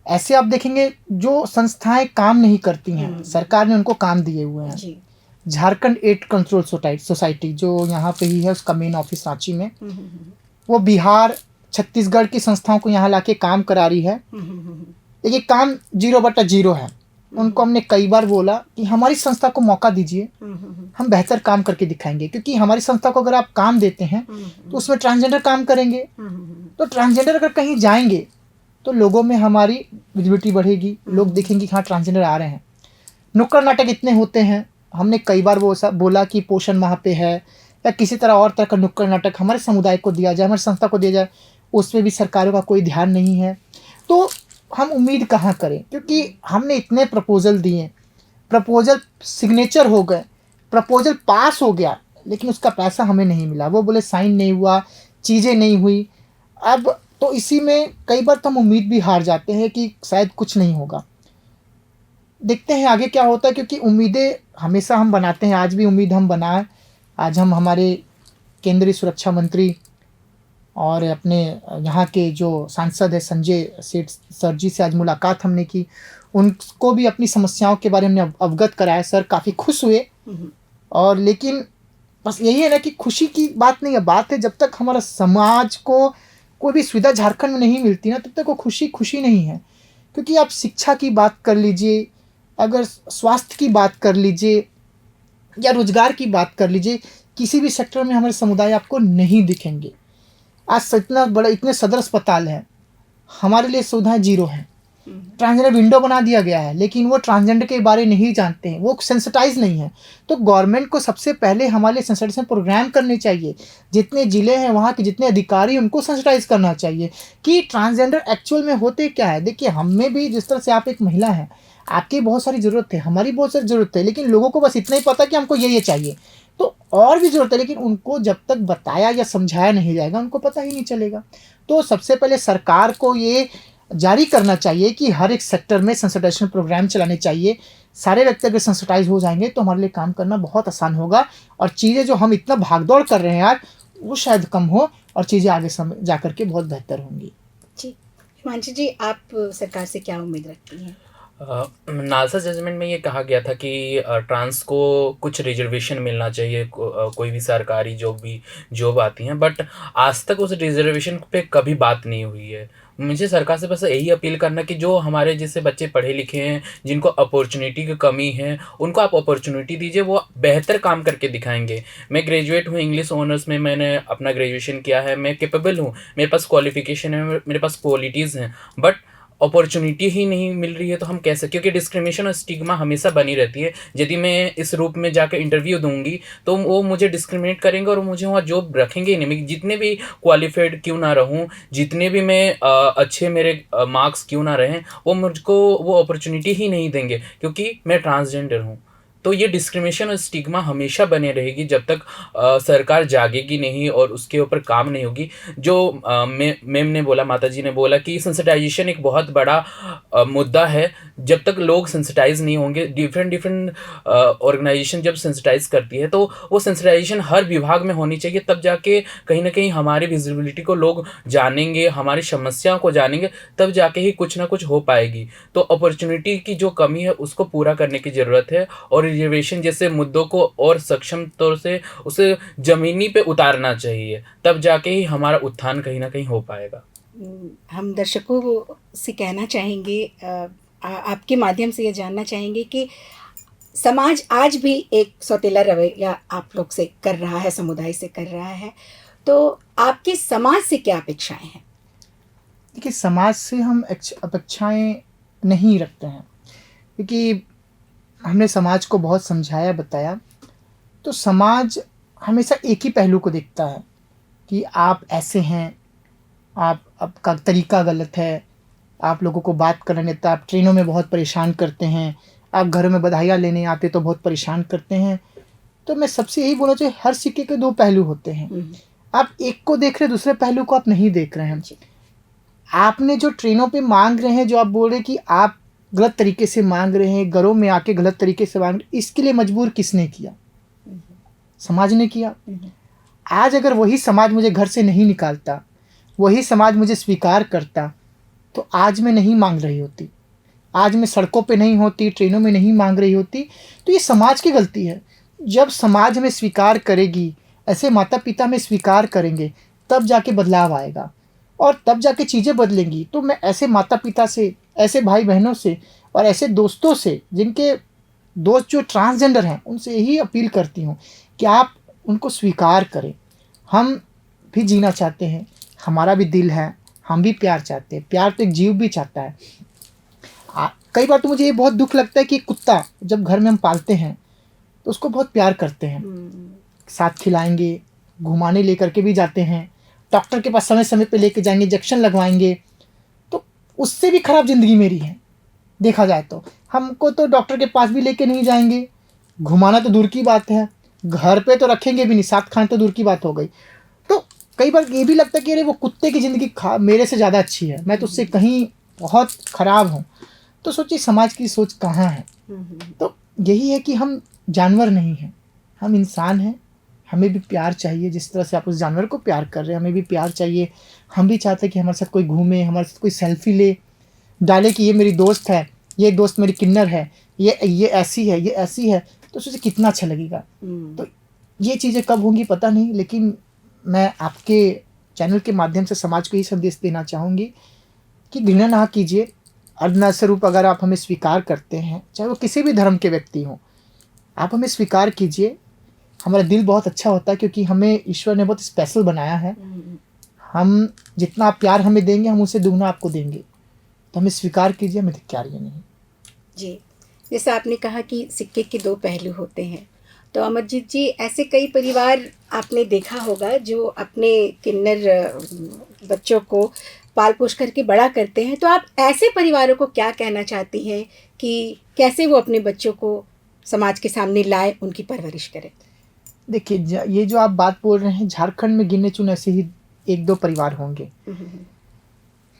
B: ऐसे आप देखेंगे जो संस्थाएं काम नहीं करती हैं, सरकार ने उनको काम दिए हुए हैं जी। झारखंड एड कंट्रोल सोसाइटी जो यहाँ पे ही है, उसका मेन ऑफिस रांची में, वो बिहार छत्तीसगढ़ की संस्थाओं को यहाँ लाके काम करा रही है। देखिए, काम 0/0 है। उनको हमने कई बार बोला कि हमारी संस्था को मौका दीजिए, हम बेहतर काम करके दिखाएंगे। क्योंकि हमारी संस्था को अगर आप काम देते हैं तो उसमें ट्रांसजेंडर काम करेंगे, तो ट्रांसजेंडर अगर कहीं जाएंगे तो लोगों में हमारी विजिबिलिटी बढ़ेगी, लोग देखेंगे कि हाँ ट्रांसजेंडर आ रहे हैं। नुक्कड़ नाटक इतने होते हैं, हमने कई बार वो बोला कि पोषण माह पे है या किसी तरह और तरह का नुक्कड़ नाटक हमारे समुदाय को दिया जाए, हमारी संस्था को दिया जाए, उसमें भी सरकारों का कोई ध्यान नहीं है। तो हम उम्मीद कहाँ करें, क्योंकि हमने इतने प्रपोजल दिए, प्रपोजल सिग्नेचर हो गए, प्रपोजल पास हो गया, लेकिन उसका पैसा हमें नहीं मिला। वो बोले साइन नहीं हुआ, चीज़ें नहीं हुई। अब तो इसी में कई बार तो हम उम्मीद भी हार जाते हैं कि शायद कुछ नहीं होगा। देखते हैं आगे क्या होता है, क्योंकि उम्मीदें हमेशा हम बनाते हैं। आज भी उम्मीद हम बनाए। आज हम हमारे केंद्रीय सुरक्षा मंत्री और अपने यहाँ के जो सांसद है संजय सेठ सर जी से आज मुलाकात हमने की, उनको भी अपनी समस्याओं के बारे में अवगत कराया। सर काफ़ी खुश हुए। और लेकिन बस यही है ना कि खुशी की बात नहीं है, बात है जब तक हमारा समाज को कोई भी सुविधा झारखंड में नहीं मिलती ना, तब तक वो खुशी नहीं है। क्योंकि आप शिक्षा की बात कर लीजिए, अगर स्वास्थ्य की बात कर लीजिए या रोजगार की बात कर लीजिए, किसी भी सेक्टर में हमारे समुदाय आपको नहीं दिखेंगे। आज इतना बड़ा, इतने सदर अस्पताल है, हमारे लिए सुविधाएं 0 हैं। ट्रांसजेंडर विंडो बना दिया गया है, लेकिन वो ट्रांसजेंडर के बारे नहीं जानते हैं, वो सेंसिटाइज नहीं है। तो गवर्नमेंट को सबसे पहले हमारे लिए सेंसिटाइजेशन प्रोग्राम करने चाहिए। जितने ज़िले हैं वहाँ के जितने अधिकारी, उनको सेंसिटाइज करना चाहिए कि ट्रांसजेंडर एक्चुअल में होते क्या है। देखिए, हमें भी जिस तरह से आप एक महिला हैं, आपकी बहुत सारी ज़रूरत है, हमारी बहुत सारी ज़रूरत है, लेकिन लोगों को बस इतना ही पता कि हमको ये चाहिए। तो और भी ज़रूरत है, लेकिन उनको जब तक बताया या समझाया नहीं जाएगा उनको पता ही नहीं चलेगा। तो सबसे पहले सरकार को ये जारी करना चाहिए कि हर एक सेक्टर में सेंसिटाइजेशन प्रोग्राम चलाने चाहिए। सारे व्यक्ति अगर सेंसिटाइज हो जाएंगे तो हमारे लिए काम करना बहुत आसान होगा, और चीज़ें जो हम इतना भागदौड़ कर रहे हैं यार, वो शायद कम हो और चीज़ें आगे जा करके बहुत बेहतर होंगी।
A: जी, हिमांशु जी, आप सरकार से क्या उम्मीद रखती हैं?
C: नालसा जजमेंट में ये कहा गया था कि ट्रांस को कुछ रिजर्वेशन मिलना चाहिए, कोई भी सरकारी जॉब आती हैं, बट आज तक उस रिजर्वेशन पे कभी बात नहीं हुई है। मुझे सरकार से बस यही अपील करना कि जो हमारे जैसे बच्चे पढ़े लिखे हैं, जिनको अपॉर्चुनिटी की कमी है, उनको आप अपॉर्चुनिटी दीजिए, वो बेहतर काम करके दिखाएंगे। मैं ग्रेजुएट हूँ इंग्लिश ऑनर्स में, मैंने अपना ग्रेजुएशन किया है, मैं कैपेबल हूँ, मेरे पास क्वालिफिकेशन है, मेरे पास क्वालिटीज़ हैं, बट अपॉर्चुनिटी ही नहीं मिल रही है। तो हम कैसे, क्योंकि डिस्क्रिमिनेशन और स्टिग्मा हमेशा बनी रहती है। यदि मैं इस रूप में जाकर इंटरव्यू दूंगी तो वो मुझे डिस्क्रिमिनेट करेंगे और मुझे वहाँ जॉब रखेंगे ही नहीं। मैं जितने भी क्वालिफाइड क्यों ना रहूँ, जितने भी मैं अच्छे मेरे मार्क्स क्यों ना रहें, वो मुझको वो अपॉर्चुनिटी ही नहीं देंगे, क्योंकि मैं ट्रांसजेंडर हूँ। तो ये डिस्क्रिमिनेशन और स्टिग्मा हमेशा बने रहेगी जब तक सरकार जागेगी नहीं और उसके ऊपर काम नहीं होगी। जो मैम ने बोला, माता जी ने बोला कि सेंसिटाइजेशन एक बहुत बड़ा मुद्दा है। जब तक लोग सेंसिटाइज नहीं होंगे, डिफरेंट ऑर्गेनाइजेशन जब सेंसिटाइज करती है तो वो सेंसिटाइजेशन हर विभाग में होनी चाहिए, तब जाके कहीं ना कहीं हमारी विजिबिलिटी को लोग जानेंगे, हमारी समस्याओं को जानेंगे, तब जाके ही कुछ ना कुछ हो पाएगी। तो अपॉर्चुनिटी की जो कमी है उसको पूरा करने की ज़रूरत है, और रिजर्वेशन जैसे मुद्दों को और सक्षम तौर से उसे ज़मीनी पे उतारना चाहिए, तब जाके ही हमारा उत्थान कहीं ना कहीं हो पाएगा।
A: हम दर्शकों से कहना चाहेंगे, आपके माध्यम से ये जानना चाहेंगे कि समाज आज भी एक सौतेला रवैया आप लोग से कर रहा है, समुदाय से कर रहा है, तो आपकी समाज से क्या अपेक्षाएं हैं?
B: देखिए, समाज से हम अपेक्षाएं नहीं रखते हैं, क्योंकि हमने समाज को बहुत समझाया बताया। तो समाज हमेशा एक ही पहलू को देखता है कि आप ऐसे हैं, आपका तरीका गलत है, आप लोगों को बात करने देता, आप ट्रेनों में बहुत परेशान करते हैं, आप घरों में बधाइयाँ लेने आते तो बहुत परेशान करते हैं। तो मैं सबसे यही बोलना चाहिए, हर सिक्के के दो पहलू होते हैं। आप एक को देख रहे, दूसरे पहलू को आप नहीं देख रहे हैं। आपने जो ट्रेनों पे मांग रहे हैं, जो आप बोल रहे हैं कि आप गलत तरीके से मांग रहे हैं, घरों में आके गलत तरीके से मांग रहे, इसके लिए मजबूर किसने किया? समाज ने किया। आज अगर वही समाज मुझे घर से नहीं निकालता, वही समाज मुझे स्वीकार करता, तो आज मैं नहीं मांग रही होती, आज मैं सड़कों पे नहीं होती, ट्रेनों में नहीं मांग रही होती। तो ये समाज की गलती है। जब समाज में स्वीकार करेगी, ऐसे माता पिता में स्वीकार करेंगे, तब जाके बदलाव आएगा और तब जाके चीज़ें बदलेंगी। तो मैं ऐसे माता पिता से, ऐसे भाई बहनों से और ऐसे दोस्तों से, जिनके दोस्त जो ट्रांसजेंडर हैं, उनसे यही अपील करती हूँ कि आप उनको स्वीकार करें। हम भी जीना चाहते हैं, हमारा भी दिल है, हम भी प्यार चाहते हैं। प्यार तो एक जीव भी चाहता है। कई बार तो मुझे ये बहुत दुख लगता है कि कुत्ता जब घर में हम पालते हैं तो उसको बहुत प्यार करते हैं, साथ खिलाएंगे, घुमाने लेकर के भी जाते हैं, डॉक्टर के पास समय समय पे लेके जाएंगे, इंजेक्शन लगवाएंगे। तो उससे भी ख़राब ज़िंदगी मेरी है देखा जाए तो। हमको तो डॉक्टर के पास भी लेके नहीं जाएंगे, घुमाना तो दूर की बात है, घर पे तो रखेंगे भी नहीं, साथ खाने तो दूर की बात हो गई। तो कई बार ये भी लगता है कि अरे वो कुत्ते की ज़िंदगी मेरे से ज़्यादा अच्छी है, मैं तो उससे कहीं बहुत ख़राब हूँ। तो सोचिए समाज की सोच कहाँ है। तो यही है कि हम जानवर नहीं हैं, हम इंसान हैं। हमें भी प्यार चाहिए, जिस तरह से आप उस जानवर को प्यार कर रहे हैं, हमें भी प्यार चाहिए। हम भी चाहते हैं कि हमारे साथ कोई घूमे, हमारे साथ कोई सेल्फी ले डाले कि ये मेरी दोस्त है, ये दोस्त मेरी किन्नर है, ये ऐसी है, ये ऐसी है। तो सोचिए कितना अच्छा लगेगा। तो ये चीज़ें कब होंगी पता नहीं, लेकिन मैं आपके चैनल के माध्यम से समाज को यही संदेश देना चाहूँगी कि घृणा ना कीजिए। अर्धनास्वरूप अगर आप हमें स्वीकार करते हैं, चाहे वो किसी भी धर्म के व्यक्ति हों, आप हमें स्वीकार कीजिए। हमारा दिल बहुत अच्छा होता है, क्योंकि हमें ईश्वर ने बहुत स्पेशल बनाया है। हम जितना आप प्यार हमें देंगे, हम उससे दुगना आपको देंगे। तो हमें स्वीकार कीजिए, हमें धिक्कारिए नहीं।
A: जी, जैसा आपने कहा कि सिक्के के दो पहलू होते हैं, तो अमरजीत जी, ऐसे कई परिवार आपने देखा होगा जो अपने किन्नर बच्चों को पाल पोस करके बड़ा करते हैं। तो आप ऐसे परिवारों को क्या कहना चाहती हैं कि कैसे वो अपने बच्चों को समाज के सामने लाए, उनकी परवरिश करें?
B: देखिए ये जो आप बात बोल रहे हैं, झारखंड में गिने चुने ऐसे ही 1-2 परिवार होंगे।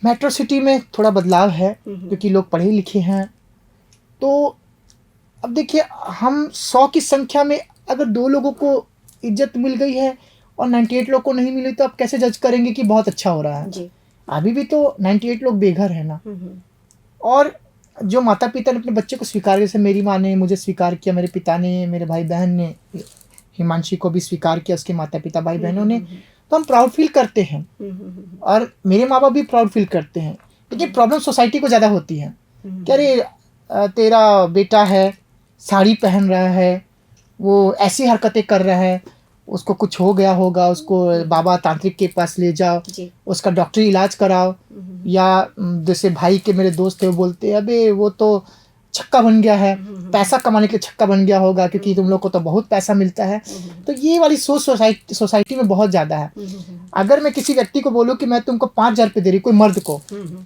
B: मेट्रो सिटी में थोड़ा बदलाव है क्योंकि लोग पढ़े लिखे हैं। तो अब देखिए, हम 100 की संख्या में अगर 2 लोगों को इज्जत मिल गई है और 98 लोग को नहीं मिली, तो आप कैसे जज करेंगे कि बहुत अच्छा हो रहा है?
A: जी।
B: अभी भी तो 98 लोग बेघर है ना। और जो माता पिता ने अपने बच्चे को स्वीकार, जैसे मेरी माँ ने मुझे स्वीकार किया, मेरे पिता ने, मेरे भाई बहन ने हिमांशी को भी स्वीकार किया, उसके माता पिता भाई बहनों ने, तो हम प्राउड फील करते हैं और मेरे माँ बाप भी प्राउड फील करते हैं। लेकिन प्रॉब्लम सोसाइटी को ज़्यादा होती है कि अरे तेरा बेटा है, साड़ी पहन रहा है, वो ऐसी हरकतें कर रहा है, उसको कुछ हो गया होगा, उसको बाबा तांत्रिक के पास ले जाओ, उसका डॉक्टरी इलाज कराओ। या जैसे भाई के मेरे दोस्त थे, वो बोलते हैं अबे वो तो छक्का बन गया है, पैसा कमाने के लिए छक्का बन गया होगा क्योंकि तुम लोग को तो बहुत पैसा मिलता है। तो ये वाली सोच सोसाइटी में बहुत ज़्यादा है। अगर मैं किसी व्यक्ति को बोलूँ कि मैं तुमको 5,000 रुपये दे रही, कोई मर्द को,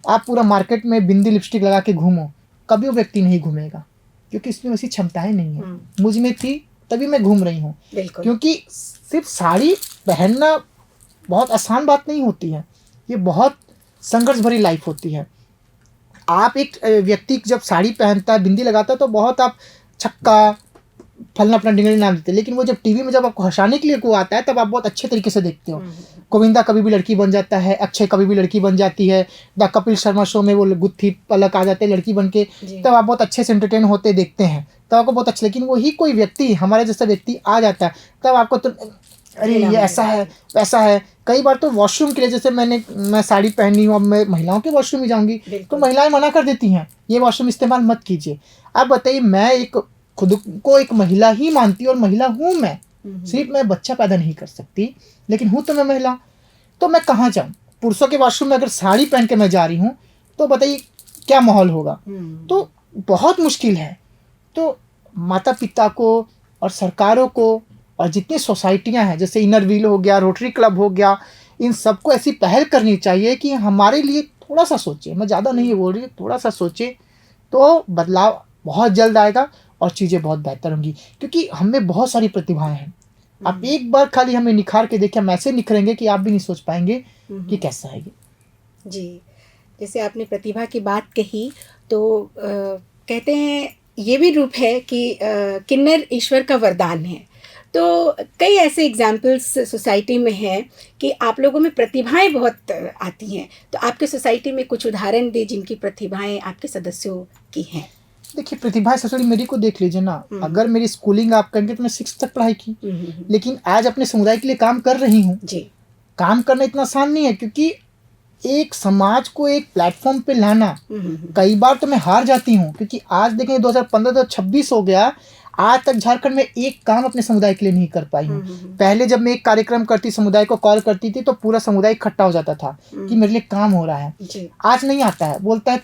B: आप पूरा मार्केट में बिंदी लिपस्टिक लगा के घूमो, कभी वो व्यक्ति नहीं घूमेगा क्योंकि इसमें वैसी क्षमताएं नहीं है। मुझ में थी तभी मैं घूम रही हूँ। क्योंकि सिर्फ साड़ी पहनना बहुत आसान बात नहीं होती है, ये बहुत संघर्ष भरी लाइफ होती है। आप एक व्यक्ति जब साड़ी पहनता है, बिंदी लगाता है, तो बहुत आप छक्का फलना अपना डिंगली नाम देते हैं। लेकिन वो जब टीवी में जब आपको हंसाने के लिए को आता है, तब आप बहुत अच्छे तरीके से देखते हो। गोविंदा कभी भी लड़की बन जाता है, अक्षय कभी भी लड़की बन जाती है, द कपिल शर्मा शो में वो गुत्थी पलक आ जाते हैं लड़की बन के, तब आप बहुत अच्छे से एंटरटेन होते देखते हैं, तब आपको बहुत अच्छा। लेकिन वही कोई व्यक्ति, हमारे जैसा व्यक्ति आ जाता है, तब आपको तो अरे ये ऐसा है वैसा है। कई बार तो वॉशरूम के लिए, जैसे मैं साड़ी पहनी हूँ, अब मैं महिलाओं के वॉशरूम में जाऊँगी तो महिलाएं मना कर देती हैं, ये वॉशरूम इस्तेमाल मत कीजिए। अब बताइए, मैं खुद को एक महिला ही मानती हूँ और महिला हूँ मैं, सिर्फ मैं बच्चा पैदा नहीं कर सकती, लेकिन हूँ तो मैं महिला। तो मैं कहाँ जाऊँ? पुरुषों के वॉशरूम में अगर साड़ी पहन के मैं जा रही हूँ तो बताइए क्या माहौल होगा? तो बहुत मुश्किल है। तो माता पिता को और सरकारों को और जितनी सोसाइटियाँ हैं, जैसे इनर व्हील हो गया, रोटरी क्लब हो गया, इन सबको ऐसी पहल करनी चाहिए कि हमारे लिए थोड़ा सा सोचें। मैं ज़्यादा नहीं बोल रही, थोड़ा सा सोचें तो बदलाव बहुत जल्द आएगा और चीज़ें बहुत बेहतर होंगी। क्योंकि हमें बहुत सारी प्रतिभाएं हैं। आप एक बार खाली हमें निखार के देखिए, हम ऐसे निखरेंगे कि आप भी नहीं सोच पाएंगे कि कैसा है ये।
A: जी, जैसे आपने प्रतिभा की बात कही, तो कहते हैं ये भी रूप है कि किन्नर ईश्वर का वरदान है। तो कई ऐसे एग्जाम्पल्स सोसाइटी में हैं कि आप लोगों में प्रतिभाएं बहुत आती हैं। तो आपके सोसाइटी में कुछ उदाहरण दें जिनकी प्रतिभाएं आपके सदस्यों की हैं।
B: देखिए, प्रतिभाएं सबसे मेरी को देख लीजिए ना। अगर मेरी स्कूलिंग आप करेंगे तो मैं 6 तक पढ़ाई की, लेकिन आज अपने समुदाय के लिए काम कर रही हूँ। काम करना इतना आसान नहीं है, क्योंकि एक समाज को एक प्लेटफॉर्म पे लाना, कई बार तो मैं हार जाती हूँ। क्योंकि आज देखें 2015-2026 हो गया, आज तक झारखंड में एक काम अपने समुदाय के लिए नहीं कर पाई हूँ। पहले जब मैं एक कार्यक्रम करती, समुदाय को कॉल करती थी, तो पूरा समुदाय इकट्ठा हो जाता था कि मेरे लिए काम हो रहा है। आज नहीं आता है, बोलता है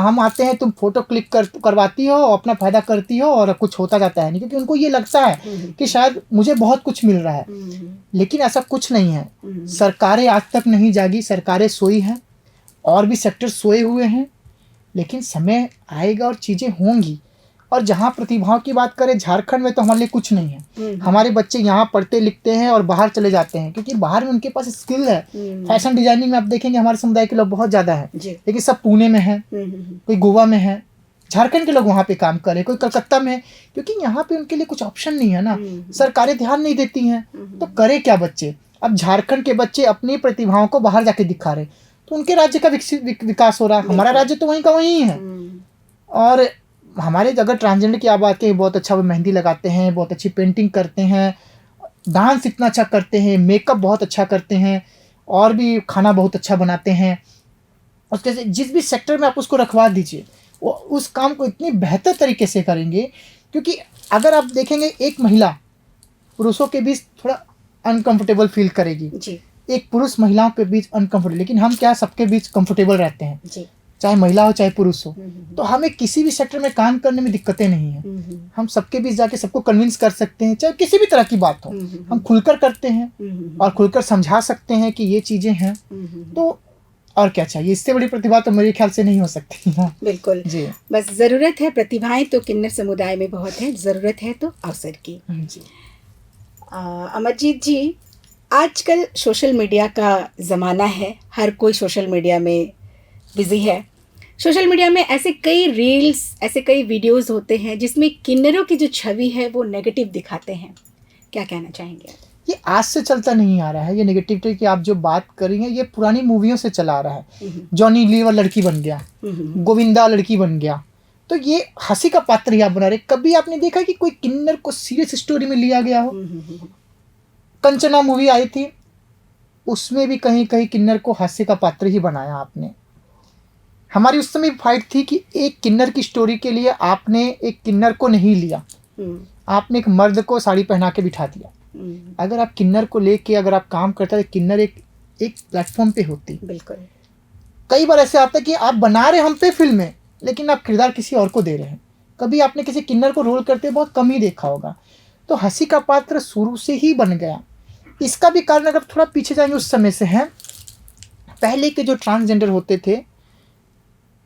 B: हम आते हैं, तुम फोटो क्लिक करवाती हो, अपना फायदा करती हो और कुछ होता जाता है नहीं। क्योंकि उनको ये लगता है कि शायद मुझे बहुत कुछ मिल रहा है, लेकिन ऐसा कुछ नहीं है। सरकारें आज तक नहीं जागी, सरकारें सोई हैं और भी सेक्टर सोए हुए हैं, लेकिन समय आएगा और चीज़ें होंगी। और जहाँ प्रतिभाओं की बात करें, झारखंड में तो हमारे लिए कुछ नहीं है। हमारे बच्चे यहाँ पढ़ते लिखते हैं और बाहर चले जाते हैं, क्योंकि बाहर में उनके पास स्किल है। फैशन डिजाइनिंग में आप देखेंगे हमारे समुदाय के लोग बहुत ज़्यादा है, लेकिन सब पुणे में है, कोई गोवा में है। झारखंड के लोग वहाँ पे काम कर रहे हैं, कोई कलकत्ता में है, क्योंकि यहाँ पे उनके लिए कुछ ऑप्शन नहीं है ना। सरकारें ध्यान नहीं देती हैं, तो करे क्या बच्चे? अब झारखंड के बच्चे अपनी प्रतिभाओं को बाहर जाके दिखा रहे, तो उनके राज्य का विकास हो रहा है। हमारा राज्य तो वहीं का वहीं है। और हमारे अगर ट्रांसजेंडर की आप बात करें, बहुत अच्छा वो मेहंदी लगाते हैं, बहुत अच्छी पेंटिंग करते हैं, डांस इतना अच्छा करते हैं, मेकअप बहुत अच्छा करते हैं, और भी खाना बहुत अच्छा बनाते हैं। उसके से जिस भी सेक्टर में आप उसको रखवा दीजिए, वो उस काम को इतनी बेहतर तरीके से करेंगे। क्योंकि अगर आप देखेंगे, एक महिला पुरुषों के बीच थोड़ा अनकंफर्टेबल फील करेगी, एक पुरुष महिलाओं के बीच अनकंफर्टेबल, लेकिन हम क्या सबके बीच कंफर्टेबल रहते हैं, चाहे महिला हो चाहे पुरुष हो। तो हमें किसी भी सेक्टर में काम करने में दिक्कतें नहीं है। हम सबके बीच जाके सबको कन्विंस कर सकते हैं, चाहे किसी भी तरह की बात हो, हम खुलकर करते हैं और खुलकर समझा सकते हैं कि ये चीज़ें हैं। तो और क्या चाहिए? इससे बड़ी प्रतिभा तो मेरे ख्याल से नहीं हो सकती।
A: बिल्कुल जी, बस ज़रूरत है। प्रतिभाएं तो किन्नर समुदाय में बहुत है, ज़रूरत है तो अवसर की। अमरजीत जी, आजकल सोशल मीडिया का ज़माना है, हर कोई सोशल मीडिया में बिज़ी है। सोशल मीडिया में ऐसे कई रील्स, ऐसे कई वीडियोस होते हैं जिसमें किन्नरों की जो छवि है वो नेगेटिव दिखाते हैं। क्या कहना चाहेंगे आप?
B: ये आज से चलता नहीं आ रहा है, ये नेगेटिविटी की आप जो बात करेंगे ये पुरानी मूवियों से चला आ रहा है। जॉनी लीवर लड़की बन गया, गोविंदा लड़की बन गया, तो ये हंसी का पात्र ही आप बना रहे। कभी आपने देखा कि कोई किन्नर को सीरियस स्टोरी में लिया गया हो? कंचना मूवी आई थी, उसमें भी कहीं कहीं किन्नर को हास्य का पात्र ही बनाया आपने। हमारी उस समय फाइट थी कि एक किन्नर की स्टोरी के लिए आपने एक किन्नर को नहीं लिया, आपने एक मर्द को साड़ी पहना के बिठा दिया। अगर आप किन्नर को लेके अगर आप काम करते तो किन्नर एक प्लेटफॉर्म पे होती।
A: बिल्कुल।
B: कई बार ऐसे आता है कि आप बना रहे हम पे फिल्में, लेकिन आप किरदार किसी और को दे रहे हैं। कभी आपने किसी किन्नर को रोल करते बहुत कम ही देखा होगा। तो हंसी का पात्र शुरू से ही बन गया। इसका भी कारण अगर थोड़ा पीछे जाएंगे उस समय से है, पहले के जो ट्रांसजेंडर होते थे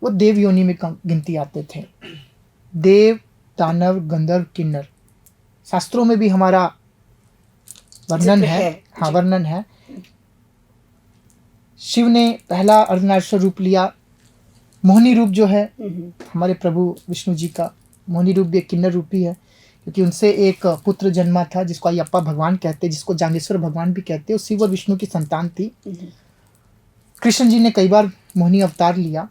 B: वो देव योनि में गिनती आते थे। देव, दानव, गंधर्व, किन्नर, शास्त्रों में भी हमारा वर्णन है। हाँ, वर्णन है। शिव ने पहला अर्धनारीश्वर रूप लिया। मोहिनी रूप जो है हमारे प्रभु विष्णु जी का, मोहिनी रूप भी एक किन्नर रूप ही है, क्योंकि उनसे एक पुत्र जन्मा था जिसको अयप्पा भगवान कहते हैं, जिसको जांगेश्वर भगवान भी कहते हैं। वो शिव और विष्णु की संतान थी। कृष्ण जी ने कई बार मोहिनी अवतार लिया।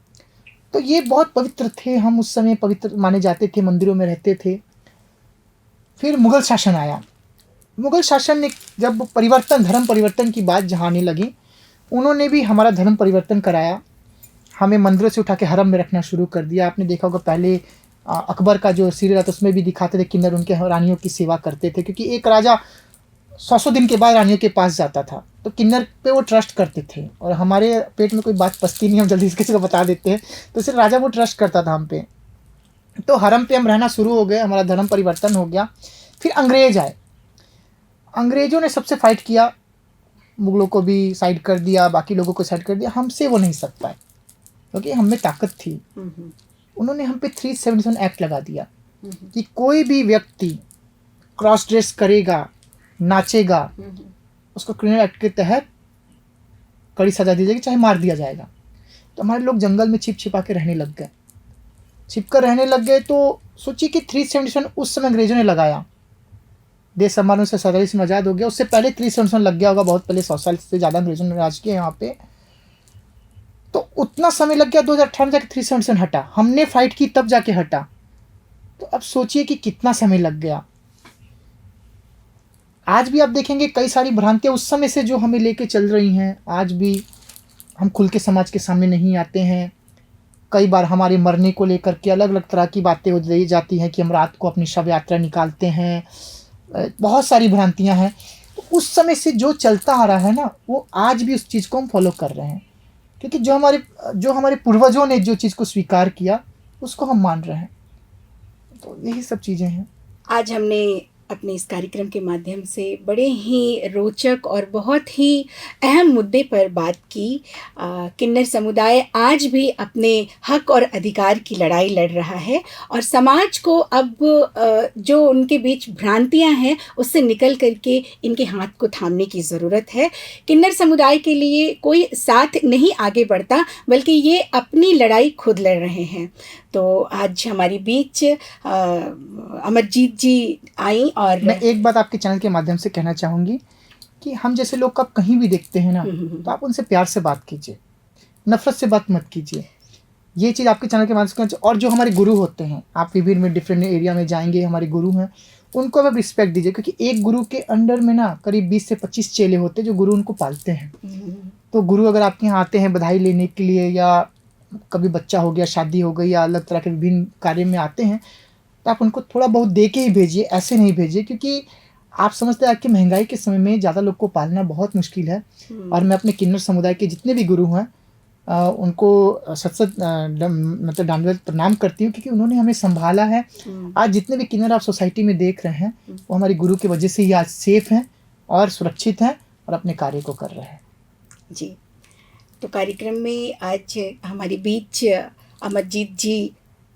B: तो ये बहुत पवित्र थे, हम उस समय पवित्र माने जाते थे, मंदिरों में रहते थे। फिर मुगल शासन आया। मुगल शासन ने जब परिवर्तन, धर्म परिवर्तन की बात जहाँ आने लगी, उन्होंने भी हमारा धर्म परिवर्तन कराया। हमें मंदिरों से उठा के हरम में रखना शुरू कर दिया। आपने देखा होगा पहले अकबर का जो सीरियल था उसमें भी दिखाते थे किन्नर उनके रानियों की सेवा करते थे, क्योंकि एक राजा 100 दिन के बाद रानियों के पास जाता था, तो किन्नर पे वो ट्रस्ट करते थे। और हमारे पेट में कोई बात पचती नहीं, हम जल्दी से किसी को बता देते हैं, तो सिर्फ राजा वो ट्रस्ट करता था हम पे। तो हरम पे हम रहना शुरू हो गए, हमारा धर्म परिवर्तन हो गया। फिर अंग्रेज आए। अंग्रेजों ने सबसे फाइट किया, मुगलों को भी साइड कर दिया, बाकी लोगों को साइड कर दिया। हमसे वो नहीं सक पाए, क्योंकि हम में ताकत थी। उन्होंने हम पे 377 एक्ट लगा दिया कि कोई भी व्यक्ति क्रॉस ड्रेस करेगा, नाचेगा, उसको क्रिमिनल एक्ट के तहत कड़ी सजा दी जाएगी, चाहे मार दिया जाएगा। तो हमारे लोग जंगल में छिप छिपा के रहने लग गए। छिप कर रहने लग गए तो सोचिए कि 377 उस समय अंग्रेजों ने लगाया। देश हमारे 1947 में आज़ाद हो गया, उससे पहले 377 लग गया होगा, बहुत पहले, 100 साल से ज़्यादा अंग्रेजों ने राज किया यहाँ पे। तो उतना समय लग गया, 2018 में जाके 377 हटा। हमने फाइट की तब जाके हटा। तो अब सोचिए कि कितना समय लग गया। आज भी आप देखेंगे कई सारी भ्रांतियाँ उस समय से जो हमें लेके चल रही हैं, आज भी हम खुल के समाज के सामने नहीं आते हैं। कई बार हमारे मरने को लेकर के अलग अलग तरह की बातें हो जाती हैं कि हम रात को अपनी शव यात्रा निकालते हैं। बहुत सारी भ्रांतियाँ हैं। तो उस समय से जो चलता आ रहा है ना, वो आज भी उस चीज़ को हम फॉलो कर रहे हैं, क्योंकि जो हमारे पूर्वजों ने जो चीज़ को स्वीकार किया उसको हम मान रहे हैं। तो यही सब चीज़ें हैं।
A: आज हमने अपने इस कार्यक्रम के माध्यम से बड़े ही रोचक और बहुत ही अहम मुद्दे पर बात की। किन्नर समुदाय आज भी अपने हक और अधिकार की लड़ाई लड़ रहा है, और समाज को अब जो उनके बीच भ्रांतियां हैं उससे निकल करके इनके हाथ को थामने की ज़रूरत है। किन्नर समुदाय के लिए कोई साथ नहीं आगे बढ़ता, बल्कि ये अपनी लड़ाई खुद लड़ रहे हैं। तो आज हमारी बीच अमरजीत जी आई, और
B: मैं एक बात आपके चैनल के माध्यम से कहना चाहूँगी कि हम जैसे लोग को आप कहीं भी देखते हैं ना, तो आप उनसे प्यार से बात कीजिए, नफरत से बात मत कीजिए। ये चीज़ आपके चैनल के माध्यम से। और जो हमारे गुरु होते हैं, आप विभिन्न में डिफरेंट एरिया में जाएंगे, हमारे गुरु हैं, उनको आप रिस्पेक्ट दीजिए, क्योंकि एक गुरु के अंडर में ना करीब 20 से 25 चेले होते हैं जो गुरु उनको पालते हैं। तो गुरु अगर आपके यहाँ आते हैं बधाई लेने के लिए, या कभी बच्चा हो गया, शादी हो गई, या अलग तरह के विभिन्न कार्य में आते हैं, तो आप उनको थोड़ा बहुत दे के ही भेजिए, ऐसे नहीं भेजिए, क्योंकि आप समझते हैं कि महंगाई के समय में ज़्यादा लोग को पालना बहुत मुश्किल है। और मैं अपने किन्नर समुदाय के जितने भी गुरु हैं उनको मतलब दंडवत प्रणाम करती हूँ, क्योंकि उन्होंने हमें संभाला है। आज जितने भी किन्नर आप सोसाइटी में देख रहे हैं, वो हमारे गुरु की वजह से ही आज सेफ हैं और सुरक्षित हैं और अपने कार्य को कर रहे हैं।
A: जी, तो कार्यक्रम में आज हमारे बीच अमरजीत जी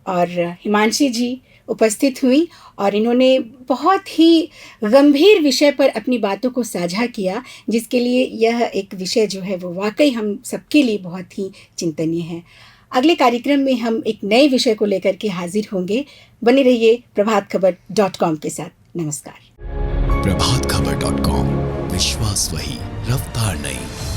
A: और हिमांशी जी उपस्थित हुई और इन्होंने बहुत ही गंभीर विषय पर अपनी बातों को साझा किया, जिसके लिए यह एक विषय जो है वो वाकई हम सबके लिए बहुत ही चिंतनीय है। अगले कार्यक्रम में हम एक नए विषय को लेकर के हाजिर होंगे। बने रहिए प्रभातखबर.com के साथ। नमस्कार।
D: प्रभातखबर.com, विश्वास वही, रफ्तार नहीं।